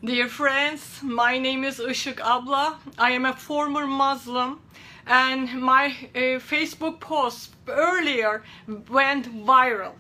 Dear friends, my name is Işık Abla. I am a former Muslim, and my Facebook post earlier went viral.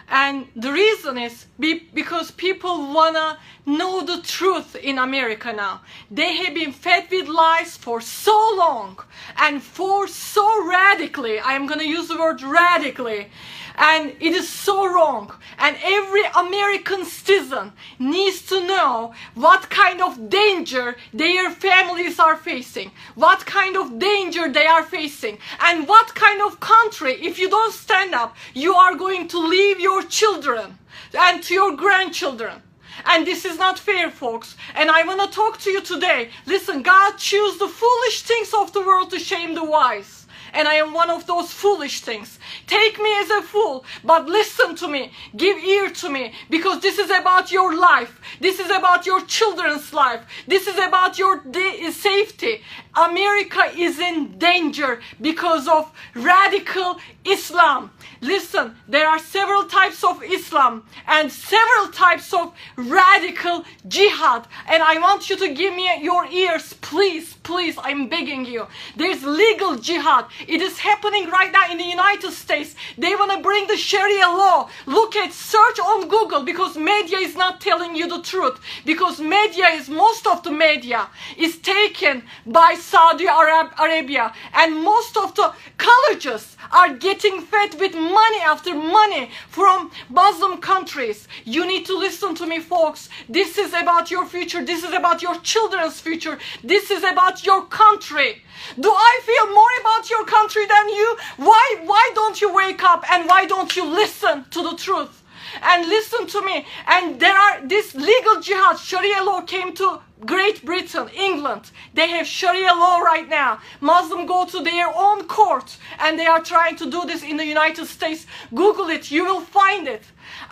And the reason is because people wanna know the truth in America now. They have been fed with lies for so long and for so radically. I am gonna use the word radically. And it is so wrong. And every American citizen needs to know what kind of danger their families are facing, what kind of danger they are facing, and what kind of country, if you don't stand up, you are going to leave your children and to your grandchildren. And this is not fair, folks. And I want to talk to you today. Listen, God chose the foolish things of the world to shame the wise. And I am one of those foolish things. Take me as a fool, but listen to me. Give ear to me, because this is about your life. This is about your children's life. This is about your safety. America is in danger because of radical Islam. Listen, there are several types of Islam and several types of radical jihad. And I want you to give me your ears, please, please, I'm begging you. There's legal jihad. It is happening right now in the United States. They want to bring the Sharia law. Look at, search on Google, because media is not telling you the truth. Because most of the media is taken by Saudi Arabia. And most of the colleges are getting fed with money after money from Muslim countries. You need to listen to me, folks. This is about your future. This is about your children's future. This is about your country. Do I feel more about your country than you? Why don't you wake up, and why don't you listen to the truth? And listen to me. And there are this legal jihad, Sharia law came to Great Britain, England. They have Sharia law right now. Muslims go to their own court, and they are trying to do this in the United States. Google it, you will find it.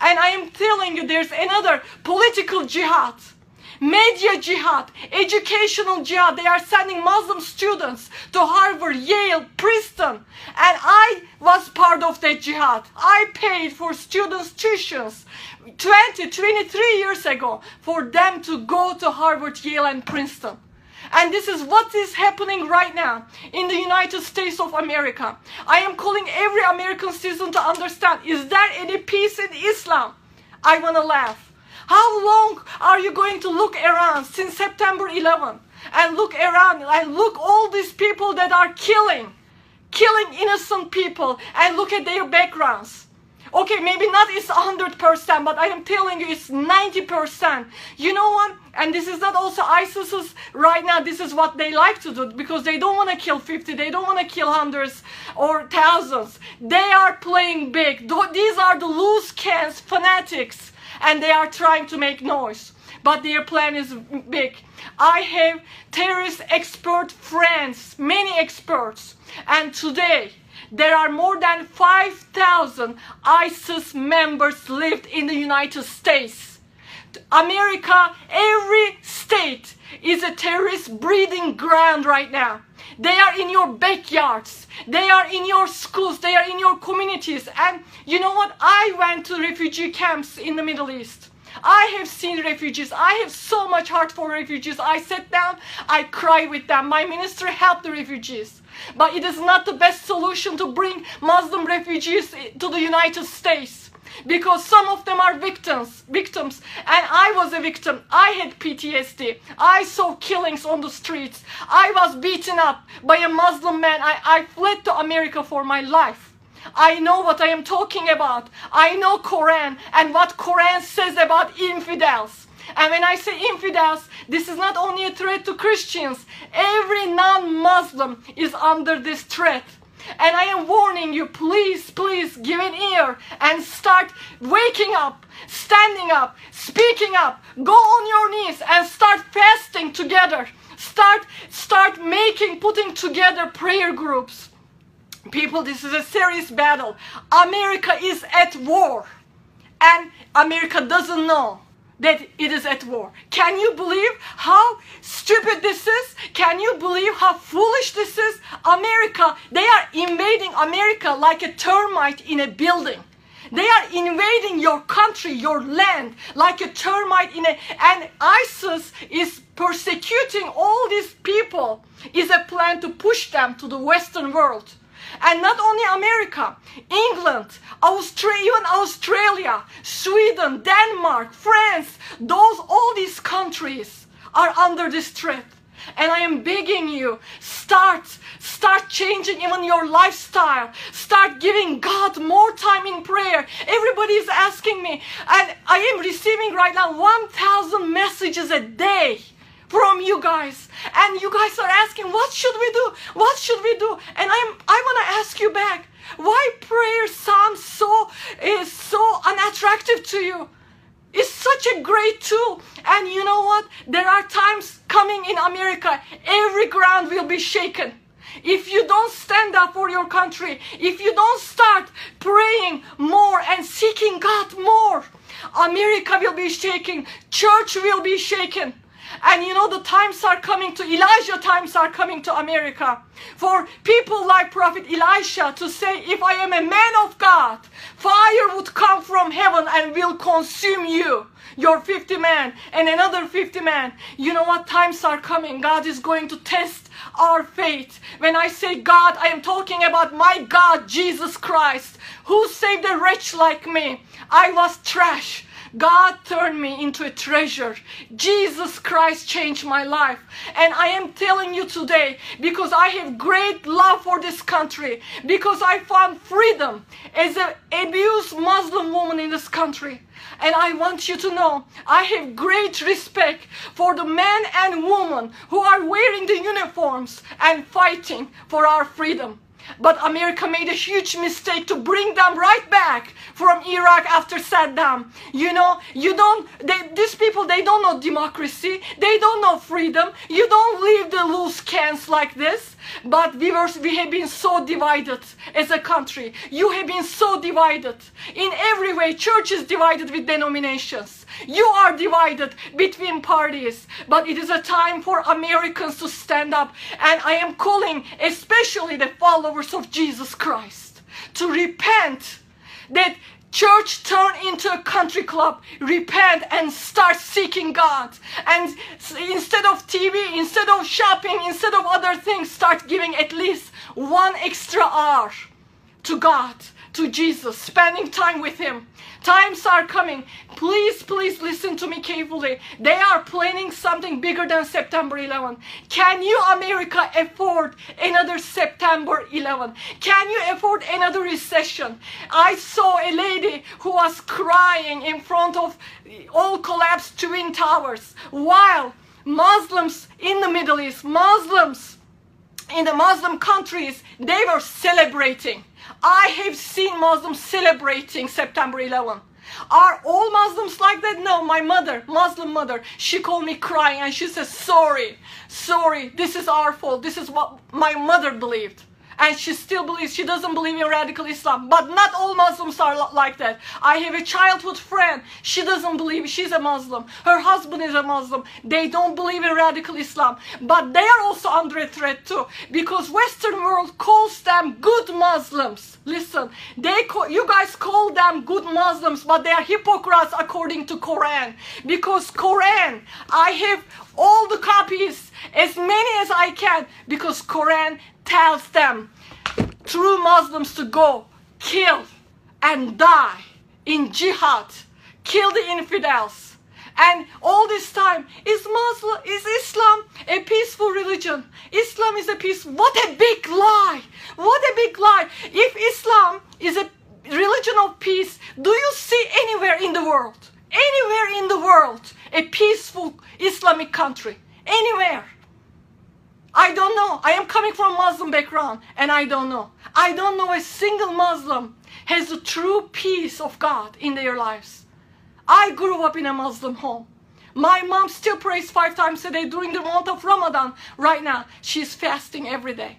And I am telling you, there's another political jihad. Media jihad, educational jihad. They are sending Muslim students to Harvard, Yale, Princeton. And I was part of that jihad. I paid for students' tuitions 23 years ago for them to go to Harvard, Yale, and Princeton. And this is what is happening right now in the United States of America. I am calling every American citizen to understand, is there any peace in Islam? I want to laugh. How long are you going to look around since September 11 and look around and look all these people that are killing innocent people, and look at their backgrounds? Okay, maybe not it's 100%, but I am telling you it's 90%. You know what? And this is not also ISIS's right now. This is what they like to do, because they don't want to kill 50. They don't want to kill hundreds or thousands. They are playing big. These are the loose cannons, fanatics. And they are trying to make noise, but their plan is big. I have terrorist expert friends, many experts, and today there are more than 5,000 ISIS members lived in the United States. America, every state is a terrorist breeding ground right now. They are in your backyards. They are in your schools. They are in your communities. And you know what? I went to refugee camps in the Middle East. I have seen refugees. I have so much heart for refugees. I sat down, I cry with them. My minister helped the refugees. But it is not the best solution to bring Muslim refugees to the United States. Because some of them are victims, and I was a victim. I had PTSD. I saw killings on the streets. I was beaten up by a Muslim man. I fled to America for my life. I know what I am talking about. I know Quran and what Quran says about infidels. And when I say infidels, this is not only a threat to Christians. Every non-Muslim is under this threat. And I am warning you, please, please give an ear and start waking up, standing up, speaking up. Go on your knees and start fasting together. Start putting together prayer groups. People, this is a serious battle. America is at war, and America doesn't know that it is at war. Can you believe how stupid this is? Can you believe how foolish this is? America, they are invading America like a termite in a building. They are invading your country, your land, like a termite and ISIS is persecuting all these people. Is a plan to push them to the Western world. And not only America, England, even Australia, Sweden, Denmark, France, all these countries are under this threat. And I am begging you, start changing even your lifestyle. Start giving God more time in prayer. Everybody is asking me, and I am receiving right now 1,000 messages a day from you guys. And you guys are asking, what should we do? What should we do? And I want to ask you back, why prayer sounds so unattractive to you? It's such a great tool. And you know what? There are times coming in America, every ground will be shaken. If you don't stand up for your country, if you don't start praying more and seeking God more, America will be shaken, church will be shaken. And you know, the times are coming to, Elijah times are coming to America. For people like Prophet Elisha to say, if I am a man of God, fire would come from heaven and will consume you, your 50 men and another 50 men. You know what? Times are coming. God is going to test our faith. When I say God, I am talking about my God, Jesus Christ, who saved a wretch like me. I was trash. God turned me into a treasure. Jesus Christ changed my life. And I am telling you today, because I have great love for this country, because I found freedom as an abused Muslim woman in this country. And I want you to know, I have great respect for the men and women who are wearing the uniforms and fighting for our freedom. But America made a huge mistake to bring them right back from Iraq after Saddam. You know, these people, they don't know democracy. They don't know freedom. You don't leave the loose cans like this. But we have been so divided as a country. You have been so divided. In every way, church is divided with denominations. You are divided between parties. But it is a time for Americans to stand up. And I am calling especially the followers of Jesus Christ to repent, that church turn into a country club. Repent and start seeking God. And instead of TV, instead of shopping, instead of other things, start giving at least 1 extra hour to God, to Jesus, spending time with Him. Times are coming. Please, please listen to me carefully. They are planning something bigger than September 11. Can you, America, afford another September 11? Can you afford another recession? I saw a lady who was crying in front of all collapsed Twin Towers, while Muslims in the Middle East, Muslims in the Muslim countries, they were celebrating. I have seen Muslims celebrating September 11. Are all Muslims like that? No, my mother, Muslim mother, she called me crying and she says, sorry, this is our fault. This is what my mother believed. And she still believes, she doesn't believe in radical Islam. But not all Muslims are like that. I have a childhood friend. She doesn't believe, she's a Muslim. Her husband is a Muslim. They don't believe in radical Islam. But they are also under a threat too. Because Western world calls them good Muslims. Listen, you guys call them good Muslims, but they are hypocrites according to Quran. Because Quran, I have all the copies, as many as I can, because Quran tells them, true Muslims, to go kill and die in jihad, kill the infidels. And all this time, is Islam a peaceful religion? Islam is a peace. What a big lie! What a big lie! If Islam is a religion of peace, do you see anywhere in the world, a peaceful Islamic country? Anywhere? I don't know. I am coming from a Muslim background and I don't know. I don't know a single Muslim has the true peace of God in their lives. I grew up in a Muslim home. My mom still prays 5 times a day during the month of Ramadan. Right now, she's fasting every day.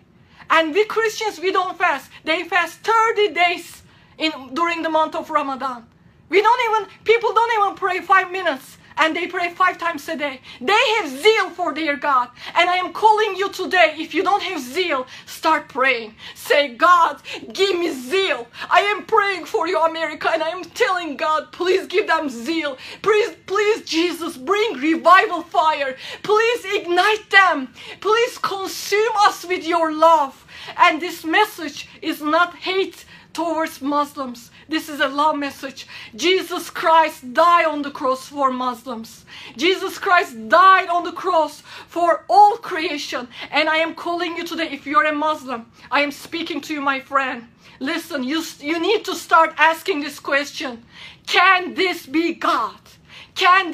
And we Christians, we don't fast. They fast 30 days during the month of Ramadan. People don't even pray 5 minutes and they pray 5 times a day. They have zeal for their God. And I am calling you today, if you don't have zeal, start praying. Say, God, give me zeal. I am praying for you, America, and I am telling God, please give them zeal. Please, Jesus, bring revival fire. Please ignite them. Please consume us with your love. And this message is not hate towards Muslims. This is a love message. Jesus Christ died on the cross for Muslims. Jesus Christ died on the cross for all creation. And I am calling you today, if you're a Muslim, I am speaking to you, my friend. Listen, you need to start asking this question. Can this be God? Can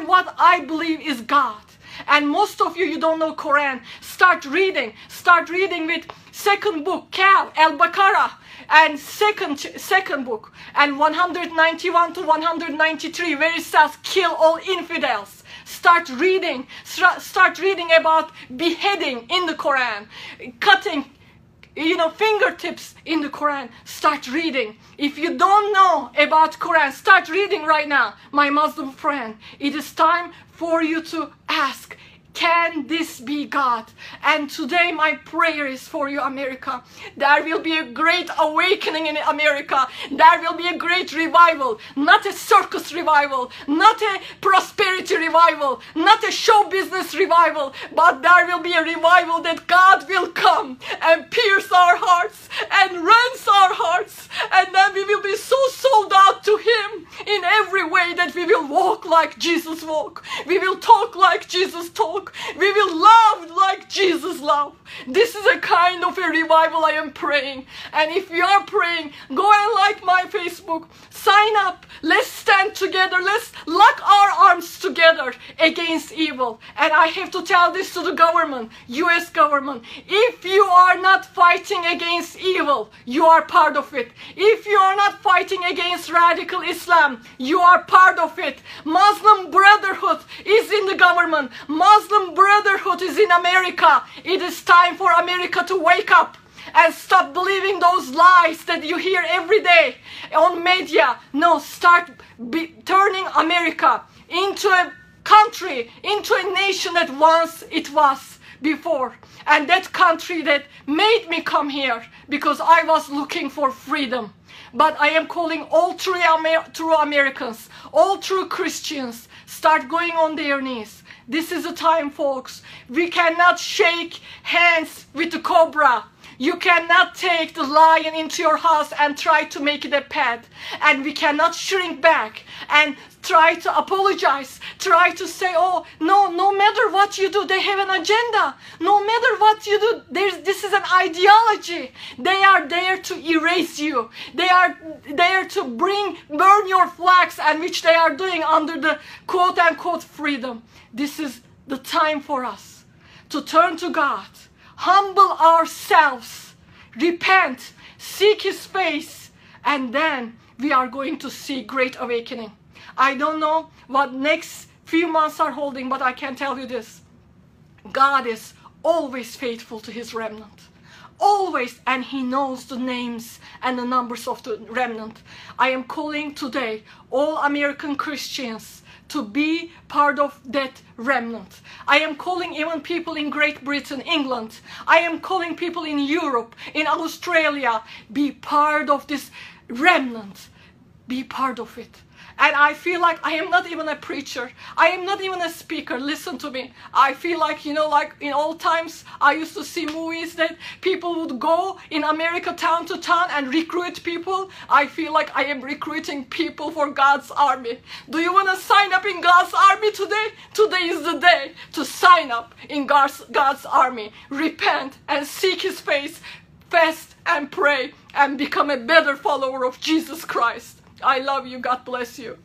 what I believe is God? And most of you don't know Quran. Start reading. Start reading with second book, Al-Baqarah, and second book, and 191 to 193, where it says, kill all infidels. Start reading. Start reading about beheading in the Quran, cutting, fingertips in the Quran. Start reading. If you don't know about Quran, start reading right now, my Muslim friend. It is time for you to ask, can this be God? And today my prayer is for you, America. There will be a great awakening in America. There will be a great revival. Not a circus revival. Not a prosperity revival. Not a show business revival. But there will be a revival that God will come and pierce our hearts and rends our hearts. And then we will be so sold out to Him in every way that we will walk like Jesus walked. We will talk like Jesus talked. We will love like Jesus loved. This is a kind of a revival I am praying. And if you are praying, go and like my Facebook. Sign up. Let's stand together. Let's lock our arms together against evil. And I have to tell this to the government, US government. If you are not fighting against evil, you are part of it. If you are not fighting against radical Islam, you are part of it. Muslim Brotherhood is in the government. Muslim Brotherhood is in America. It is time for America to wake up and stop believing those lies that you hear every day on media. No, start turning America into a country, into a nation that once it was before. And that country that made me come here because I was looking for freedom. But I am calling all true Americans, all true Christians, start going on their knees. This is the time, folks. We cannot shake hands with the cobra. You cannot take the lion into your house and try to make it a pet. And we cannot shrink back and try to apologize. Try to say, oh, no matter what you do, they have an agenda. No matter what you do, this is an ideology. They are there to erase you. They are there to burn your flags, and which they are doing under the quote-unquote freedom. This is the time for us to turn to God, humble ourselves, repent, seek His face, and then we are going to see great awakening. I don't know what next few months are holding, but I can tell you this. God is always faithful to His remnant. Always, and He knows the names and the numbers of the remnant. I am calling today all American Christians to be part of that remnant. I am calling even people in Great Britain, England. I am calling people in Europe, in Australia, be part of this remnant. Be part of it. And I feel like I am not even a preacher. I am not even a speaker. Listen to me. I feel like, like in old times, I used to see movies that people would go in America town to town and recruit people. I feel like I am recruiting people for God's army. Do you want to sign up in God's army today? Today is the day to sign up in God's army. Repent and seek His face. Fast and pray and become a better follower of Jesus Christ. I love you. God bless you.